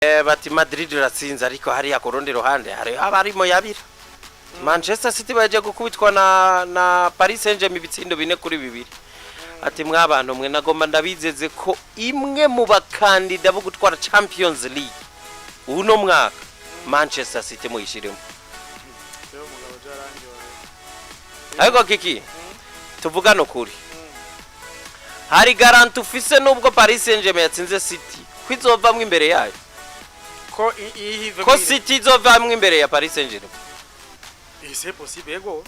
Bati Madrid Uratsinzi ariko hariya ku rundi ruhande hari abari Muyabira. Manchester City baje gukubitwa na Paris Saint-Germain ibitsindo 4-2. Ati mwabantu mwe nagomba ndabizeze ko imwe mu bakandida bo gutwara Champions League uno mwaka Manchester City muyishiremo. Ariko kiki tuvugana ukuri. Hari garanti ufise nubwo Paris Saint-Germain yatsinze City kwizovamwe imbere yayo. Ko City izovamwe imbere ya Paris Saint-Germain. C'est possible ego.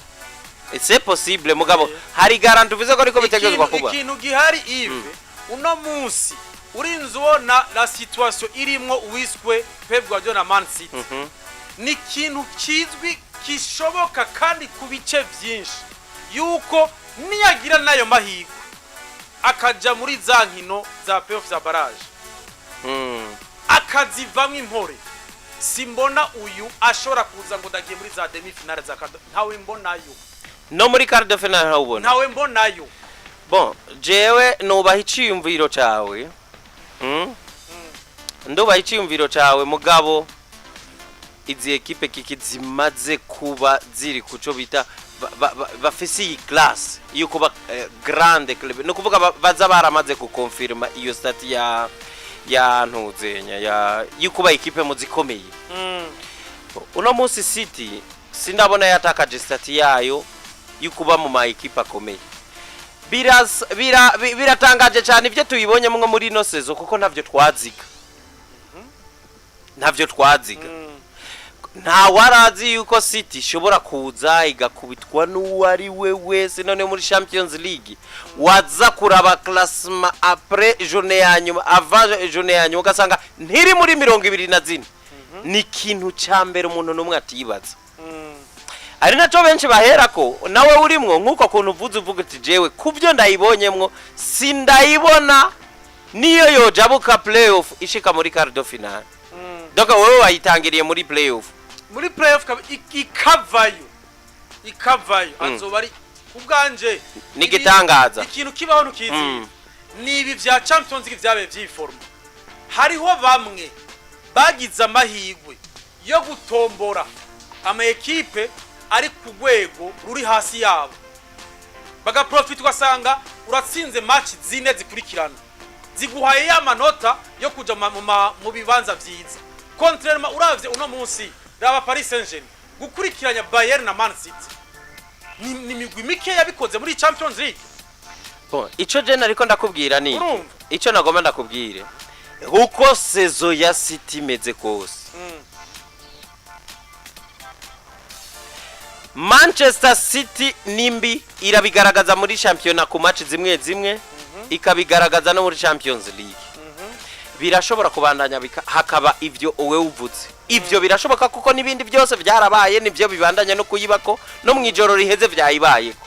C'est possible mugabo hari garanti ufise ko ariko bitegezwa kuba. Ikintu gihari Yves uno munsi urinzo na la situation irimwo uwiswe Pep Guardiola na Man City. Ni kintu kizwi kishoboka kandi kubice byinshi yuko niyagira nayo mahigo akaja muri za nkino za playoff za barrage akazivamwe impore simbona uyu ashobora kuza ngo ndagiye muri za demi finale za ntawe mbonayo no muri quart de finale ubona ntawe mbonayo bon jewe nubaha iciyumviro cawe ndubaha iciyumviro cawe mugabo izi equipe kiki zimaze kuba ziri kuco bita bafisi class yuko ba grande club no kuvuga baza baramaze kukonfirma iyo stati ya ntuzenya ya yuko ba equipe muzikomeye uno munsi City sindabona yatakaje stati yayo yuko ba mu ma equipe akomeye biratangaje cyane ibyo tuyibonye mwe muri no sezo kuko ntavyo twaziga nta warazi yuko City shobora kuza igakubitwa n'uwari we wese none muri Champions League waza kuraba classement après journée yanyuma avant journée yanyuma ugasanga ntiri muri 24 ni kintu cyambere umuntu numwe atibaza ari naco benshi baherako nawe urimwo nkuko kuntu uvuga ati jewe kubyo ndayibonyemwo sindayibona niyo yojabuka playoff ishika muri quart de finale donc wewe wayitangiriye muri playoff ikavayo azoba ari ubwanje nigitangaza ikintu kibaho nukizi ni ibi vya Champions League vyabe vyiforma hariho bamwe bagize amahigwe yo gutombora ama equipe ari ku rwego ruri hasi yabo baga profit ugasanga uratsinze match zine zikurikirana ziguhaye ya manota yo kuja mu bibanza vyiza contrairement uravye uno munsi raba Paris Saint-Germain gukurikiranya Bayern na Man City ni migwi mike yabikoze muri Champions League. Bon ico je nariko ndakubwira ni ico nagomba ndakubwire uko sezo ya City meze kose Manchester City nimbi irabigaragaza muri championnat ku match zimwe ikabigaragaza no muri Champions League birashobora kubandanya hakaba ivyo owe uvuze ivyo birashoboka kuko nibindi byose byarabaye nivyo bibandanya no kuyibako no mwijoro riheze byayibayeko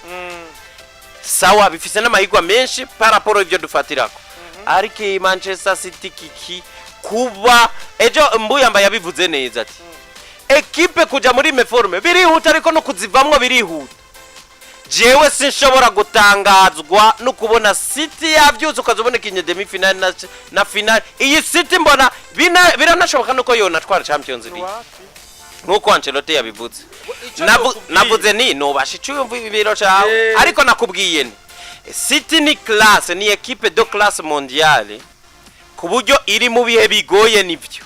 sawa bifise n'amahigwa menshi paraporo ivyo dufatirako ariko Manchester City kiki kuba ejo mbuyamba yabivuze neza ati equipe kuja muri meforme birihuta ariko no kuzivamwo birihuta jewe sinshobora gutangazwa no kubona City yavyuze ukazobona kinye demi finale na finale iyi City mbona biranashoboka nuko yona twara Champions League nkuko Ancelotti yabivuze navuze ni nobasha icumva ibiro cawe ariko nakubwiye ni City ni classe ni equipe de classe mondiale kuburyo iri mu bihe bigoye nivyo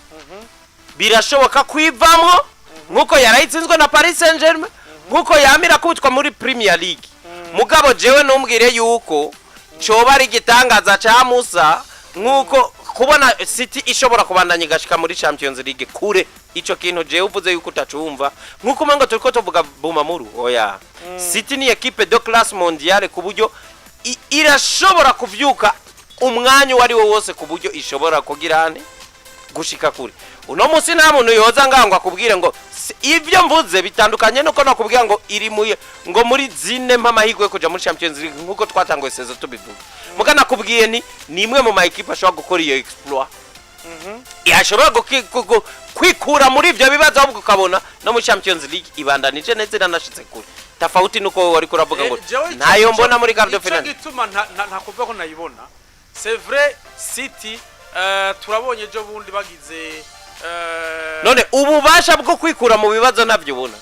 birashoboka kwivamwo nkuko yarayitsinzwe na Paris Saint-Germain nkuko yamira kubitwa muri Premier League mugabo jewe numbwire yuko coba ari gitangaza ca Musa nkuko kubona City ishobora kubandanya gashika muri Champions League kure ico kintu jewe uvuze yuko utacumva nkuko mango turiko tuvuga Bumamuru oya City ni equipe de classe mondiale kuburyo irashobora kuvyuka umwanya wari wo wose kuburyo ishobora kugirane gushika kure uno munsi nta muntu yoza ngangwa kubwire ngo ivyo mvuze bitandukanye nuko nakubwira ngo iri ngo muri zine mpamahigwe kuja muri Champions League nkuko twatangoye sezo tubivuga mugana kubwiye ni nimwe mu ma equipe ashobora gukora iyo exploit yashobora kwikura muri ivyo bibazo ahubwo ukabona no muri Champions League ibandanije neza iranashitse kure tafauti nuko wari kuravuga ngo ntayo mbona muri quart de finale gituma nta kuvuga ko nayibona c'est vrai City turabonye jo bundi bagize none ububasha bwo kwikura mu bibazo nabyo ubona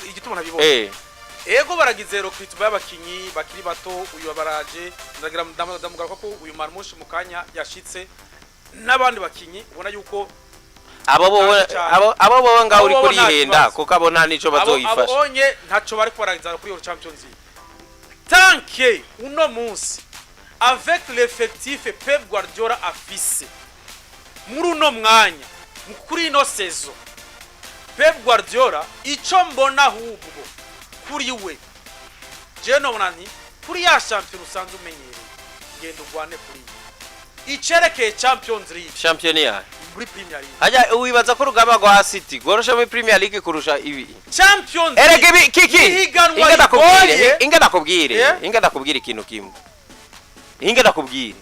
igituma ntabibona ego baragize recruitment y'abakinyi bakiri bato uyu baraje ndagira ndamugaruka ko uyu Marmushi mukanya yashitse n'abandi bakinyi ubona yuko abo bo ngaho uri kuri henda kuko abona nico bazoyifasha abonye ntaco bari kwaragiza kuri Euro Champions League tanke uno munsi avec l'effectif Pep Guardiola afise muri uno mwanya kuri ino saison Pep Guardiola ico mbona ahubwo kuri we je nobona nti kuri ya champion usanzwe umenyereye genda ugwane kuri icerekeye Champions League champion ya muri Premier League haja uwibaza ko rugaba rwa City gorosha muri Premier League kurusha ibi Champions League erege kiki inga ndakubwire ikintu kimwe inga ndakubwire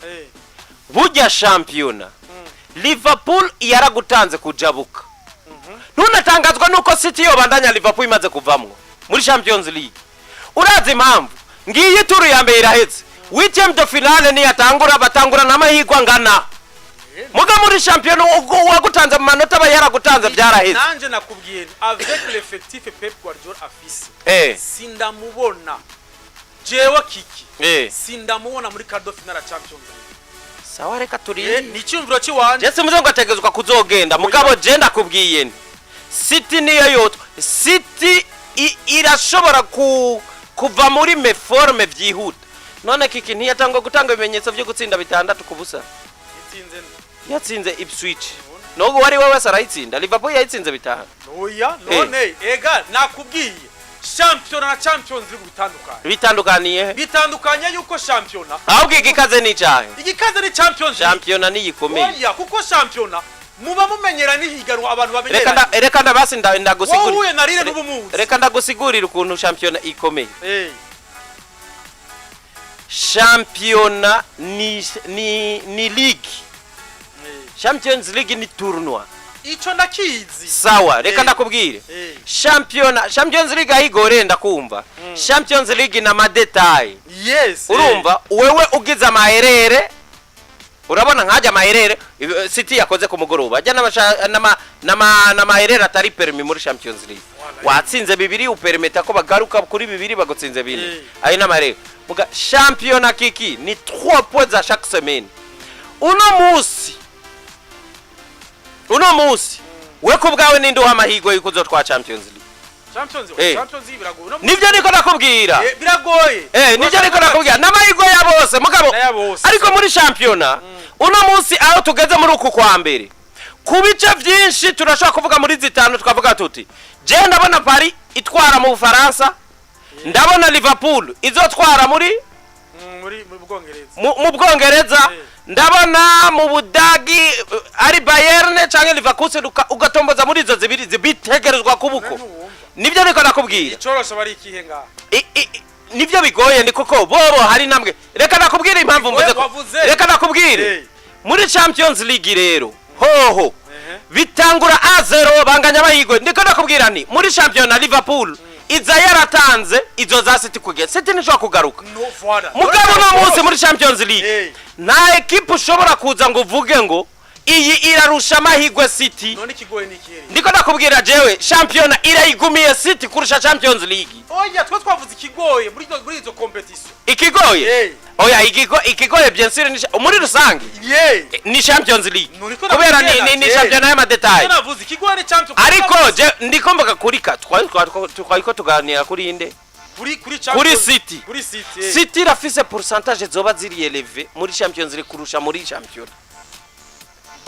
burya championa Liverpool yaragutanze kujabuka ntunatangazwa nuko City yo bandanya Liverpool imaze kuvamwo muri Champions League urazi impamvu ngiye turu ya mbere iraheze weekend de finale ni yatangura batangura namahigwa ngana muga muri champion wagutanze mu manota bayaragutanze byaraheze nanje nakubwiye avec l'effectif Pep Guardiola afise sindamubona jewe kiki sindamubona muri quart de finale ya Champions League sawa reka turi ni cyumviro ci wanje Jesse muze ngo ategezwa kuzogenda mugabo je ndakubwiye City niyo yoto City irashobora kuva muri meforme byihuta none kiki ntiyatangwa gutanga ibimenyetso byo gutsinda bitandatu kubusa yatsinze Ipswich nogo wari wewe sarayitsinda Liverpool yayitsinze bitanu oya none ega nakubwiye champion na Champions League bitandukanye yuko champion ahubwo igikaze ni cyahe igikaze ni Champions League champion ni yikomeye oya kuko champion muba mumenyera ni higanwa abantu bamenyera reka ndabasi ndagusigurira wowe narire n'ubumuzi reka ndagusigurira ukuntu champion ikomeye champion ni league Champions League ni tournoi ico ndakizi sawa reka ndakubwire Champions League ayigore ndakumva Champions League na madetail urumva wewe ugize amaherere urabona nkaje amaherere City yakoze ku mugoroba ajya na maherere atari permis muri Champions League watsinze bibiri upermeta ko bagaruka kuri bibiri bagotsinze bine ayi n'amarere muga championnat kiki ni 3 points à chaque semaine uno musi we kubgawe ninde uhamahigo yuko twa Champions League Champions League biragoye nivyo niko nakubwira biragoye nivyo niko nakubwira n'amahigo ya bose mugabo ariko muri championnat uno musi aho tugeze muri uku kwa mbere kubice byinshi turashaka kuvuga muri zitanu twavuga tuti je ndabona Paris itwara mu Faransa ndabona Liverpool izotwara muri Bwongereza ndabona mu Budagi ari Bayern canke Leverkusen ugatomboza muri izo zibiri zibitegerezwa kubuko nivyo niko nakubwira icorosha bari ikihe nga nivyo bigoye ni koko bobo hari namwe reka nakubwira impamvu mvuze ko reka nakubwire muri Champions League rero hoho bitangura A0 banganya bahigwe ndiko nakubwira ni muri championnat Liverpool iza yaratanze izo za City kugeza City nisho kugaruka mugabo no munsi muri Champions League na equipe ushobora kuza ngo uvuge ngo iyi irarusha amahigwe City none kigoye nikiri ndiko nakubwira jewe championnat irayigumiye City kurusha Champions League oya twavuze ikigoye muri izo competition ikigoye oya ikigoye bien sûr ni muri rusange ni Champions League kubera ni championnat y'ama detail navuze ikigoye ni Champions ariko je ndikomboka kurika twayiko tuganira kuri inde kuri City City rafise pourcentage zoba ziri élevé muri Champions League kurusha muri championnat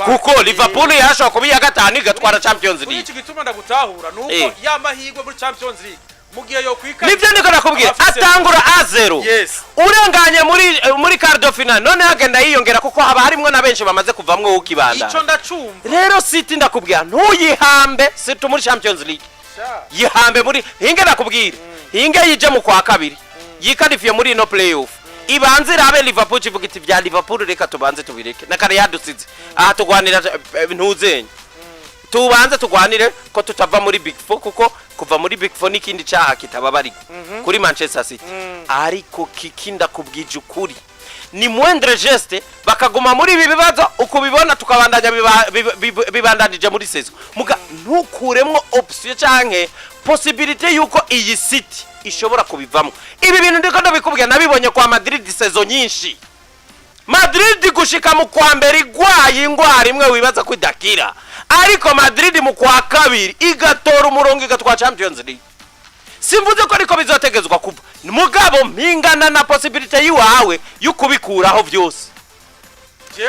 kuko Liverpool yashaka kubiya gatanu igatwara Champions League iki gituma ndagutahura nuko yamahigwe muri Champions League mugiye yo kwika nivyo ndiko nakubwira atangura A0 urenganye muri quart de finale none agenda yiyongera kuko haba harimo na benshi bamaze kuvamwe ukibanda ico ndacumva rero City ndakubwira ntuyihambe City muri Champions League yihambe muri hinge nakubwira hinge yije mu kwa kabiri yikadifiye muri no playoff ibanze rabe Liverpool kivuga iti bya Liverpool reka tubanze tubireke nakare yadusize aha tugwanira ntuzenye tubanze tugwanire ko tutava muri Big 4 kuko kuva muri Big 4 nikindi cyaha kitababari kuri Manchester City ariko kikinda kubwije ukuri ni moindre geste bakaguma muri ibi bibazo uko bibona tukabandanya bibandanije muri saison muga ntukuremwo option canke possibility yuko iyi City ishobora kubivamo ibi bintu ndiko ndabikubwira nabibonye kwa Madrid saison nyinshi Madrid gushika mu kwa mbere igwaye ingwara imwe wibaza ko idakira ariko Madrid mu kwa kabiri igatora umurongo igatwa Champions League simvuze ko ariko bizotegezwa kuva mugabo mpingana na possibility yiwawe yukubikuraho byose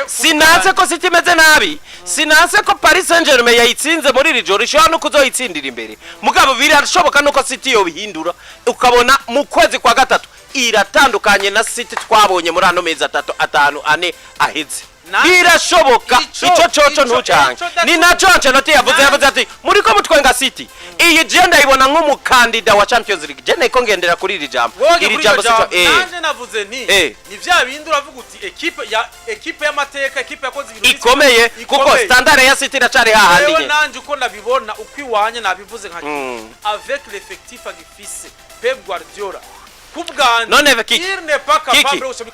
sinanse ko City imeze nabi sinanse ko Paris Saint-Germain yayitsinze muri iri joro ishobora no kuzoyitsindira imbere mugabo birashoboka nuko City yo bihindura ukabona mu kwezi kwa gatatu iratandukanye na City twabonye muri ano mezi 3 5 ane aheze birashoboka ico coco ntucange ni naco Ancelotti yavuze ati muri ko mutwenga City iyi je ndayibona nk'umukandida wa Champions League je neko ngendera kuri iri jambo sico nanje navuze ni vya bindi uravuga uti equipe y'amateka equipe yakoze ibintu ikomeye kuko standard ya City iracari hahandi nye nanje uko nabibona ukwiwanye nabivuze nka avec l'effectif agifise Pep Guardiola none kiki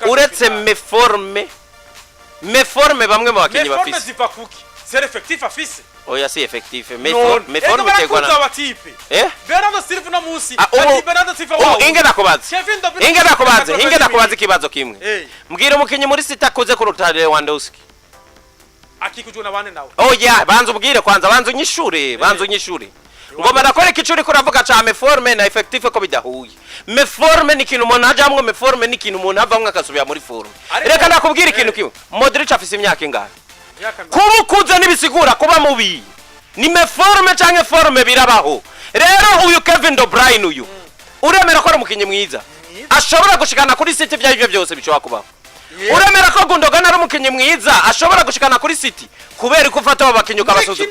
uretse meforme bamwe mu bakinyi bafise meforme ziva kuki c'est l'effectif afise oya si effectif meforme tegwana Bernardo Silva no musi Bernardo Silva wa inge nakubaze kibazo kimwe mbwira umukinyi muri City akoze ku rutare Lewandowski akikujuna bane nawe oya banza ubwire kwanza banza unyishure ngoma nakore kicuri kuravuga cha meforme na effective ko bidahuye meforme ni kintu umuntu ajamwe meforme ni kintu umuntu avamwe akasubira muri forme reka nakubwira ikintu kimwe Modric afise imyaka ingahe kubukuze nibisigura kuba mubi ni meforme canke forme birabaho rero uyu Kevin De Bruyne uyu uremera ko ari umukinyi mwiza ashobora gushikana kuri City vyavyo byose bishobora kubaho uremera ko Gundogan ari umukinyi mwiza ashobora gushikana kuri City kubera ko ufata abakinyi ukabasuza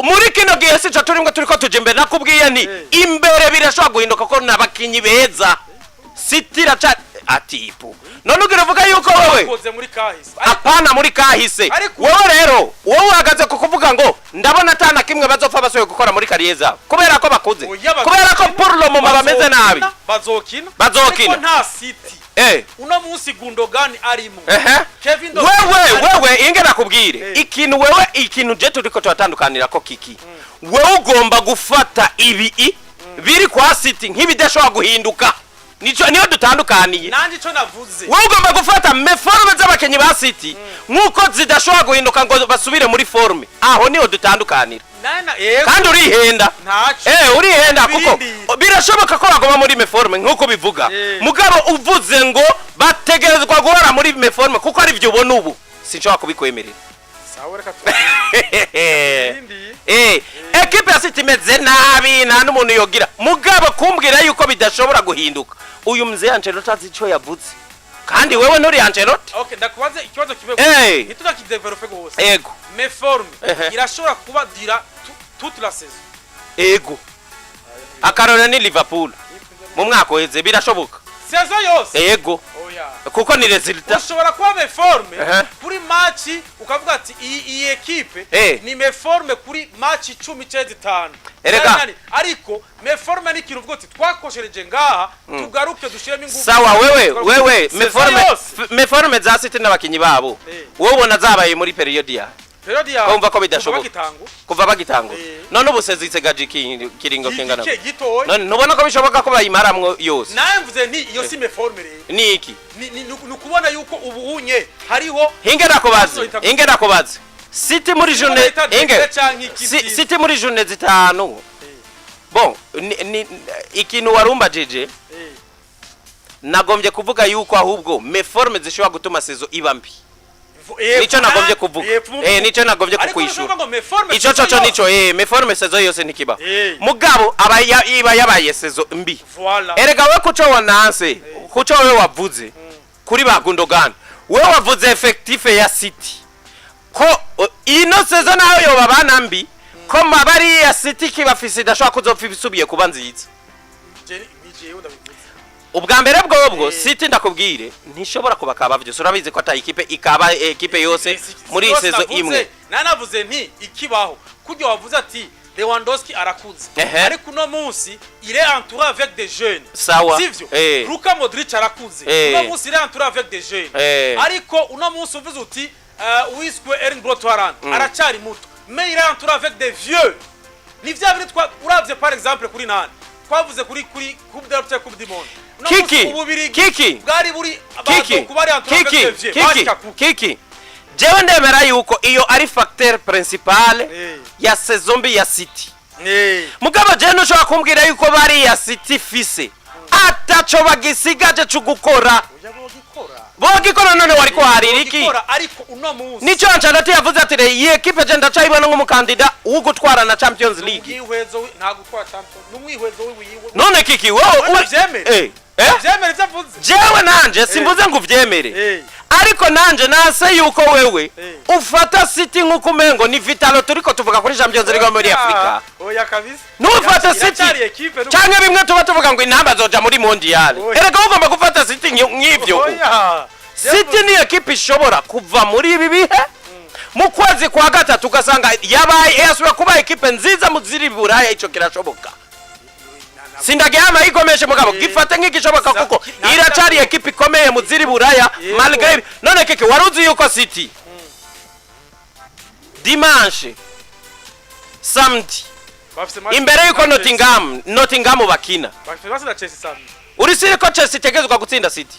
muri kino gihe sica turimwe turiko tuje imbere nakubwiye ni imbere birashobora guhinduka ko nabakinyi beza City racha atipu none ugiruvuga yuko wewe apana muri kahise wowe rero wowe uhagaze kukuvuga ngo ndabona atana kimwe bazopfa basoye gukora muri kariyeza kubera ko bakuze kubera ko Purlo mu bameze nabi bazokina ariko nta City uno munsi Gundogan arimo Kevin wewe inge nakubwire ikintu je turiko twatandukanira ko kiki wewe ugomba gufata ibi biri kwa City nk'ibidashobora guhinduka niyo dutandukaniye nanje ico navuze wowe ugomba gufata meforme z'abakenyi ba City nkuko zidashobora guhinduka ngo basubire muri forme aho niho dutandukanira kandi urihenda urihenda kuko birashoboka ko bagoma muri meforme nkuko bivuga mugabo uvuze ngo bategerezwa guhora muri meforme kuko ari byo ubona ubu sinshobora kubikwemerera sawa reka equipe ya City imeze nabi nta n'umuntu yogira mugabo kumbwira yuko bidashobora guhinduka uyu mzee Ancelotti azi ico yavuze kandi wewe nuri Ancelotti ndakubaze ikibazo kibe ntitudakidevelope gose ego meforme irashobora kuba dira toute la saison ego akarona ni Liverpool mu mwaka weze birashoboka saison yose ego kuko ni resultat ushobora kuba meforme kuri match ukavuga ati iyi equipe ni meforme kuri match 10-5 ariko meforme ni kintu uvuga ati twakoshereje ngaha tugaruke dushiremo ingufu sawa wewe meforme za City n'abakinyi babo wowe ubona zabaye muri period ya kumva ko bidashoboka kuva bagitango none ubusezitse gaji kiringo kingana none nubona ko bishoboka ko bayimaramwe yose naye mvuze nti iyo si meforme rero ni iki nukubona yuko ubunye hariho hinge nakubaze City muri journée City muri journée zitanu bon ikintu warumba jeje nagombye kuvuga yuko ahubwo meforme zishobora gutuma saison iba mbi nico nagombye kuvuga nico nagombye kukwishura ico coco nico meforme saison yose ntikiba mugabo iba yabaye saison mbi erega we kuco wananse kuco we wavuze kuri ba Gundogan we wavuze effectif ya City ko ino saison nayo yoba banambi ko mabari ya City kibafise dashobora kuzopfa ibisubiye kuba nziza ubwa mbere bwobwo City ndakubwire ntishobora kubakaba byose urabize ko ata equipe yose muri saison imwe nanavuze nti ikibaho kujya wavuze ati Lewandowski arakuze Ehe. ariko uno munsi il est entouré avec des jeunes Sawa. sivyo Eh. Luka Modric arakuze uno munsi il est entouré avec des jeunes ariko uno munsi uvuze uti wiswe Erling Braut Haaland aracari muto mais il est entouré avec des vieux ni vya biri uravye par exemple kuri nani twavuze kuri Coupe d'Europe cyangwa Coupe du Monde Kiki bwari buri abantu kubari entouré avec des vieux Kiki jewe ndemera yuko iyo ari facteur principal ya saison mbi ya City mugabo je nushobora kumbwira yuko bari ya City fise ataco bagisigaje cugukora bogikora none wariko haririki ariko uno munsi nico Ancelotti yavuze ati iyi equipe je ndacayibona nk'umukandida wo gutwara na Champions League nta gutwara Champions n'umwihwezo wiwe none Kiki wowe vyemere vyavuze jewe nanje simvuze ngo uvyemere ariko nanje nase yuko wewe ufata City nk'uko umengo ni Vitalo turiko tuvuga kuri Champions League muri Afrika oya kabisa nufata City canke bimwe tuba tuvuga ngo intamba zoja muri mondial erega ugomba gufata City nk'ivyo City ni equipe ishobora kuva muri ibi bihe mu kwezi kwa gatatu ugasanga yabaye yasubiye kuba equipe nziza mu ziri Buraya ico kirashoboka sindagama igomeshe mugabo gifate nk'igishoboka kuko iracari equipe ikomeye mu ziri Buraya malgré none Kiki waruzi yuko City dimanche samedi imbere yuko Nottingham bakina urisire ko Chelsea tegezwa gutsinda City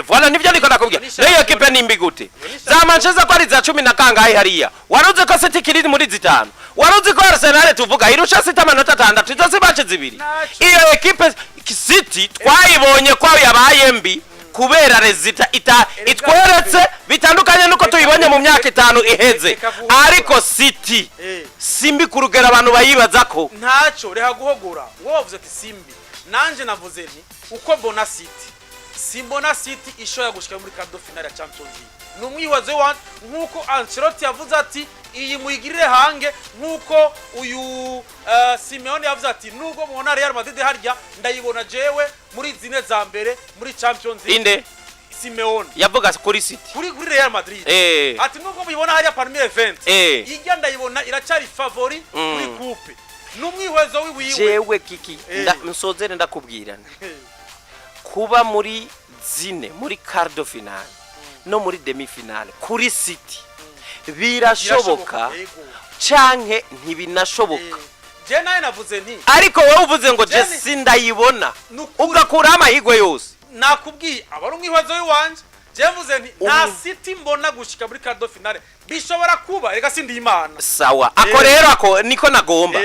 voilà nivyo niko nakubwira nayo equipe nimbi gute za Manchester ko ari za 10 na kangahe hariya waruzi ko City kiri muri zitanu waruzi ko Arsenal tuvuga irusha City amanota 6 zose bace zibiri iyo equipe City twayibonye kwa yabaye mbi kubera resita itweretse bitandukanye nuko tuyibonye mu myaka 5 iheze ariko City simbi kurugera abantu bayibaza ko ntaco reha guhogora wowe wavuze ati simbi nanje navuze nti uko bona City simbona City ishoya gushika muri quart de finale ya Champions League numwiwaze wa nkuko Ancelotti yavuze ati iyi muyigirire hange nkuko uyu Simeone yavuze ati nubwo muona Real Madrid harya ndayibona jewe muri zine za mbere muri Champions League inde Simeone yavuga kuri City kuri Real Madrid ati nubwo muyibona harya parmi event ijya ndayibona iracari favori kuri coupe numwihwezo wiwiwe jewe Kiki nsozere ndakubwirana kuba muri zine muri quart de finale no muri demi finale kuri City birashoboka canke ntibinashoboka je naye navuze nti ariko wowe uvuze ngo je sindayibona ugakura amahigwe yose nakubwiye abari umwihwezo w'iwanje je mvuze nti nta City mbona gushika muri quart de finale bishobora kuba rega sindi imana sawa ako rero ako niko nagomba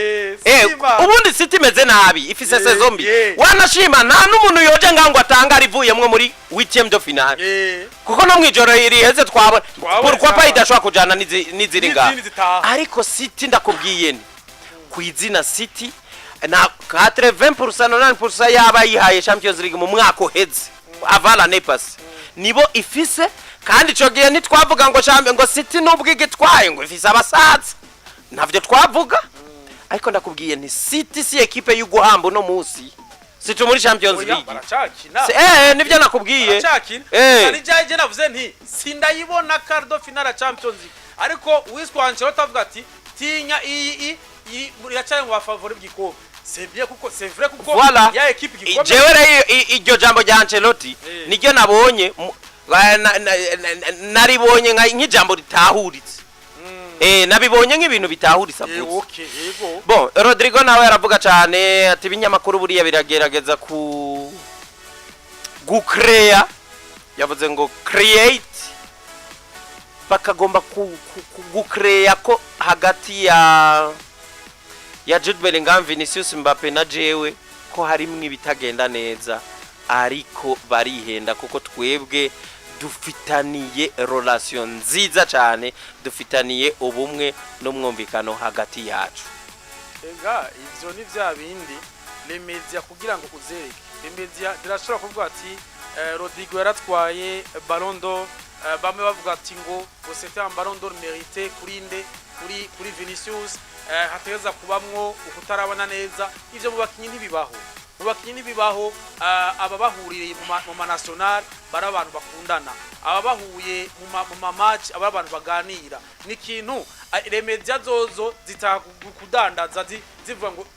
ubundi City meze nabi ifise saison mbi wanashima nta n'umuntu yoje ngango atanga rivuyemwe muri 8e de finale kuko no mwijoro iriheze twabona pourquoi pas idashobora kujana niziringa ariko City ndakubwiye ni kwizina City na 80% 90% yaba yihaye Champions League mu mwaka uheze avala nepas nibo ifise kandi ico gihe nitwavuga ngo City nubwo igitwaye ngo ifise abasaza ntavyo twavuga ariko ndakubwiye ni City si equipe y'uguhamba no musi City muri Champions League nivyo nakubwiye ari jaje navuze nti sindayibona quart de finale Champions League ariko wiswe Ancelotti avuga ati tinya iyi iracari mu bafavori bw'ikombe c'est bien kuko c'est vrai kuko voilà. Ya equipe gikombe jewe iryo jambo rya Ancelotti niryo nabonye naribonye nk'ijambo ritahuritse nabibonye nk'ibintu bitahuritse okay yego bon Rodrigo nawe yaravuga cyane ati binyamakuru buriya biragerageza gucrea yavuze ngo create bakagomba gucrea ko hagati ya Jude Bellingham, Vinicius, Mbappe na jewe ko harimwe ibitagenda neza ariko barihenda kuko twebwe dufitaniye relation nziza cyane dufitaniye ubumwe n'umwumvikano hagati yacu ega ivyo ni vya bindi les media kugira ngo uzereke les media dirashobora kuvuga ati Rodrigo yaratwaye Ballon d'Or bamwe bavuga ati ngo c'était un Ballon d'Or mérité kuri Vinicius hategeza kubamwo ukutarabana neza ivyo mu bakinyi ntibibaho mu bakinyi bibaho aba bahuriye mu national bari abantu bakundana aba bahuye mu match aba abantu baganira ni kintu remedia zozo zitakudandaza zivuga ngo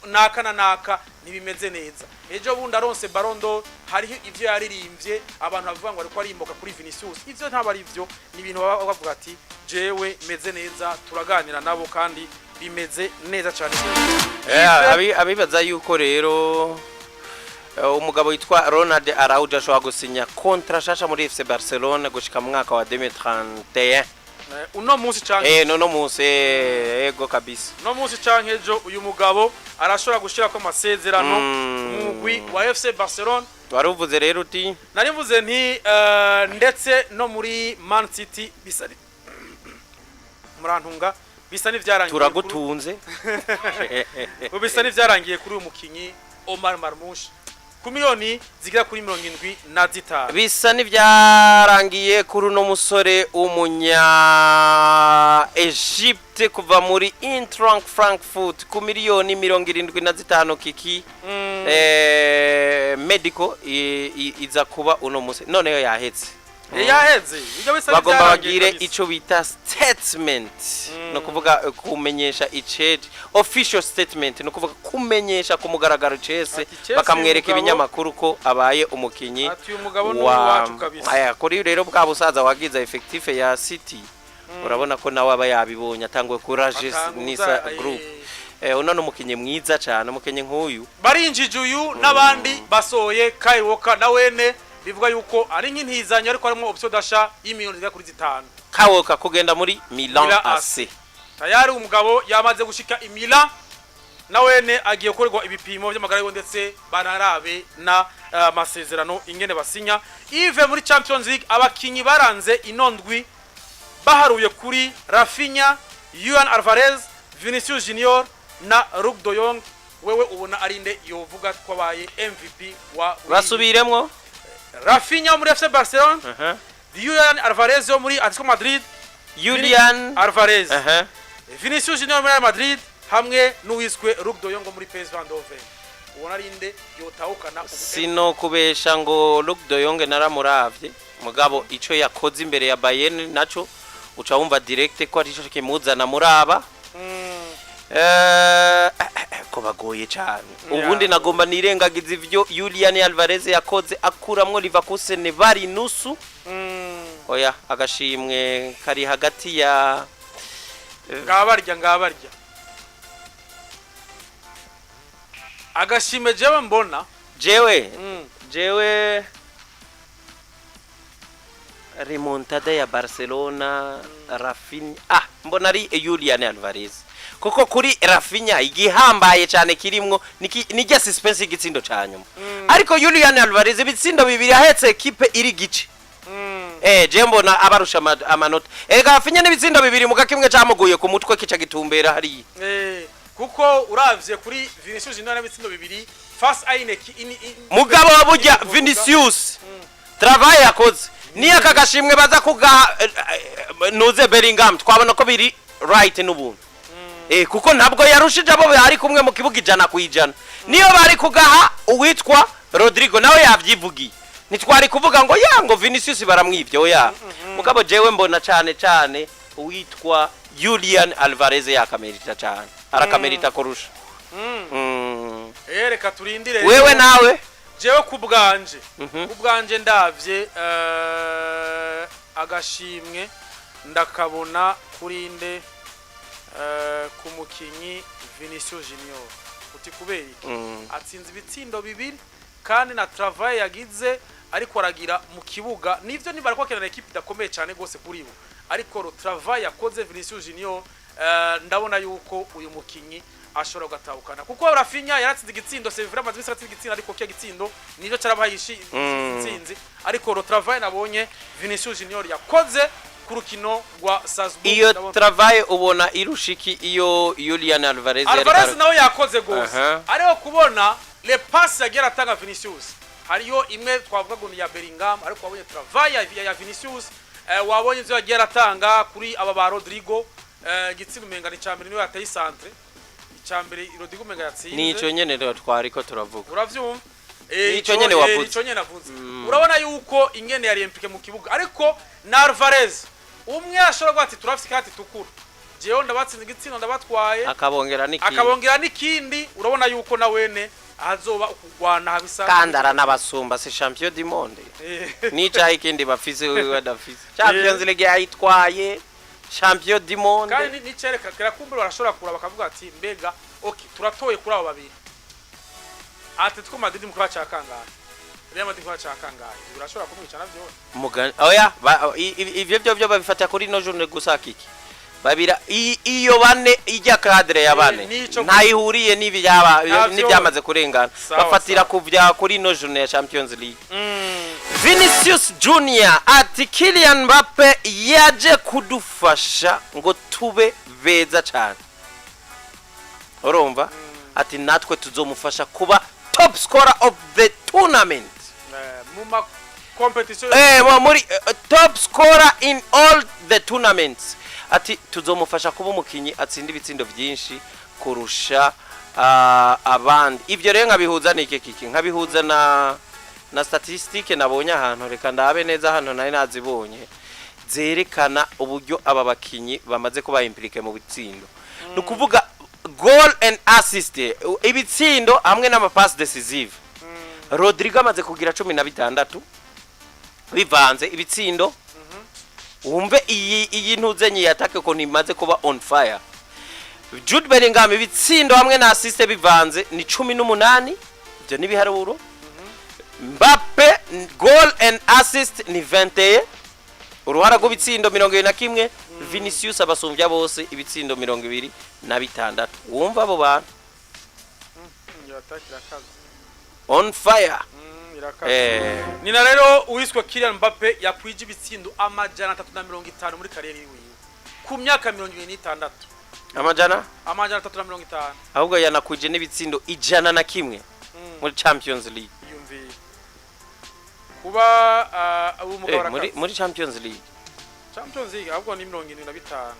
naka nibimeze neza ejo bundi aronse barondo hariho ivyo yaririmbye abantu bavuga ngo ariko arimboka kuri Vinicius ivyo ntabari ivyo ni ibintu bavuga ati jewe meze neza turaganira nabo kandi bimeze neza cyane abibaza yuko rero umugabo witwa Ronald Araujo ashobora gusinya kontra shasha muri FC Barcelona gushika mu mwaka wa 2031 uno munsi canke no munsi ego kabisa no munsi canke ejo uyu mugabo arashobora gushira ko amasezerano umugwi wa FC Barcelona waruvuze rero uti narivuze nti ndetse no muri Man City bisari murantunga bisa n'ivyarangiye turagutunze ubisa n'ivyarangiye kuri uyu mukinyi Omar Marmoush ku miliyoni zigira kuri 75 bisa n'ivyarangiye kuri no musore umunya Egypte kuva muri Eintracht Frankfurt ku miliyoni 75 kiki medical iza kuba uno musi none yo yahetse yaheze ibyo bisa bagomba bagire ico bita statement no kuvuga kumenyesha icedi official statement no kuvuga kumenyesha ku mugaragaro cese bakamwereka ibinyamakuru ko abaye umukinyi aya kuri rero bwa busaza wagiza effectif ya City urabona ko nawe aba yabibonye atangwe courage nisa group uno n'umukinyi mwiza cyane umukinyi nk'uyu barinjije uyu nabandi basoye Kaiwoka nawene bivuga yuko ari nk'intizanya ariko harimo option dasha y'imiliyoni ziga kuri 5 Kaiwoka kugenda muri Milan AC tayari umugabo yamaze gushika Milan nawene agiye gukorerwa ibipimo by'amagara ndetse banarabe na masezerano ingene basinya ive muri Champions League abakinyi baranze inondwi baharuye kuri Rafinha, Juan Alvarez, Vinicius Junior na Luke de Jong wewe ubona arinde yovuga kwabaye MVP wa basubiremwo Rafinha muri FC Barcelona Juan Alvarez muri Atletico Madrid Julian Alvarez Vinicius Junior muri Madrid hamwe n'uwiswe Luke de Jong muri PSV Eindhoven ubona arinde yotahukana sino kubesha ngo Luke de Jong naramuravye mugabo ico yakoze imbere ya Bayern naco uca wumva direct ko ari cyo kimuzana muraba ko bagoye cyane ubundi nagomba nirengagiza ivyo Julian Alvarez yakoze akuramwo Leverkusen bari nusu oya agashimwe kari hagati ya ngabarya agashime jewe mbona jewe remontada ya Barcelona Rafinha mbona ari Julian Alvarez kuko kuri Rafinha igihambaye cyane kirimwo nijya suspense igitsindo cyanyuma ariko Julian Alvarez ibitsindo bibiri ahetse equipe iri gice je mbona abarusha amanota Rafinha n'ibitsindo bibiri muga kimwe cyamuguye ku mutwe kica gitumbera hari kuko uravye kuri Vinicius Junior n'ibitsindo bibiri face aine mugabo wabujya Vinicius travail yakoze ni akagashimwe baza kugaha nuze Bellingham twabona ko biri right n'ubuntu kuko ntabwo yarushije abo bari kumwe mu kibuga ijana kwijana niyo bari kugaha uwitwa Rodrigo nawe yavyivugiye nitwari kuvuga ngo yango Vinicius baramwivye oya mugabo jewe mbona cyane uwitwa Julian Alvarez yakamerita cyane arakamerita kurusha reka turindire wewe nawe jewe kubwanje ndavye agashimwe ndakabona kurinde ku mukinyi Vinicius Junior uti kubera atsinze ibitsindo bibiri kandi na travail yagize ariko aragira mu kibuga nivyo nibara ko kenana equipe dakomeye cyane gose kuri bo ariko ro travail yakoze Vinicius Junior ndabona yuko uyu mukinyi ashobora gatahukana kuko Rafinha yaratsinze igitsindo Sevilla amaze bisatse igitsindo ariko kiya gitsindo nivyo carabayishi itsinzi ariko ro travail nabonye Vinicius Junior yakoze kurukino rwa Salzburg iyo travail ubona irushiki iyo Julian Alvarez nawe yakoze gose ariho kubona le pass yagera atanga Vinicius hariyo imwe twavuga ngo ya Bellingham ariko wabonye travail ya Vinicius wabonye ivyo yagera atanga kuri aba ba Rodrigo gitsindo mengana cyambere niwe yataye centre icambere Rodrigo Menga yatsinze nico nyene rero twariko turavuga uravyumva nico nyene wavuze nico nyene navuze urabona yuko ingene yari impike mu kibuga ariko na Alvarez umwe ashobora gwati turafite kati tukuru jewe ndabatsinze igitsino ndabatwaye akabongera n'ikindi urabona yuko na wene azoba ukugwana habisa kandara n'abasumba se champion du monde nica ikindi bafise wewe adafise Champions League yayitwaye champion du monde kandi nicereka kirakumbura barashobora kura bakavuga ati mbega okay turatoye kuri abo babiri Atletico Madrid mukwa cyakangaye Real Madrid mukwa cyakangaye urashobora kumwica navyo mugani oya ivyo byo babifata kuri no journée gusa kiki babira iyo bane ijya cadre ya bane ntayihuriye n'ibyamaze kurengana bafatira kuvya kuri no journée ya Champions League Vinicius Junior ati Kylian Mbappe yaje kudufasha ngo tube beza cyane urumva ati natwe tuzomufasha kuba top scorer of the tournament mu competition muri top scorer in all the tournaments ati tuzomufasha kuba umukinyi atsinda ibitsindo byinshi kurusha abandi ivyo rero nkabihuza nike kiki nkabihuza na statistique nabonye ahantu reka ndabe neza hano nari nazibonye zerekana uburyo aba bakinyi bamaze kuba impliqué mu bitsindo nukuvuga goal and assist ibitsindo hamwe n'ama pass decisive Rodrigo amaze kugira 16 bivanze ibitsindo wumve iyi ntuzenye yatake ko nimaze kuba on fire Jude Bellingham ibitsindo hamwe na assist bivanze ni 18 byo nibiharuro Mbappe goal and assist ni 21 uruhara rwo bitsindo 21 Vinicius abasumbya bose ibitsindo 26 wumva abo bantu on fire nina rero uwiswe Kylian Mbappe yakwije ibitsindo amajana 350 muri kariyeri yiwe ku myaka 26 amajana 350 ahubwo yanakwije n'ibitsindo 101 muri Champions League yumvi kuba umugabara muri Champions League ahubwo ni 75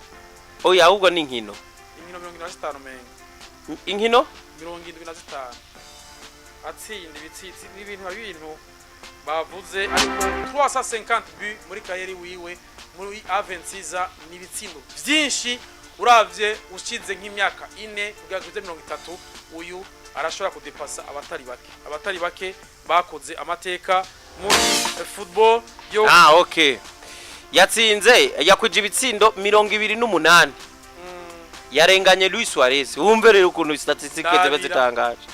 oya ahubwo ni inkino 75 menga inkino 75 atsinda ibitsitsi n'ibintu bavuze ariko 350 but muri kariyeri wiwe muri A26 n'ibitsindo byinshi uravye ushize nk'imyaka 4 kugaguze 30 uyu arashobora kudepasa abatari bake bakoze amateka muri football yo okay yatsinze yakwije ibitsindo 28 yarenganye Luis Suarez wumve rero ukuntu statistiques ziba zitangaje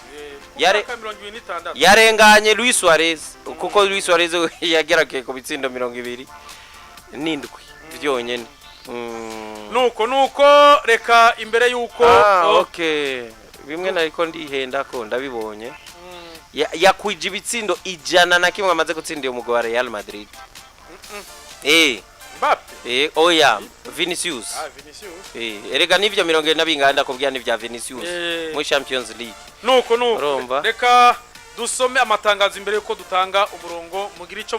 yarenganye Luis Suarez kuko Luis Suarez yagerakeye ku bitsindo 20 n'indwi byonyene nuko reka imbere yuko okay bimwe nariko ndihenda ko ndabibonye yakwije ibitsindo 100 amaze gutsinda umugabo wa Real Madrid Mbappe oya Vinicius erega nivyo 70 binganda kubwira n'ivya Vinicius mu Champions League nuko reka dusome amatangazo imbere yuko dutanga umurongo mugira ico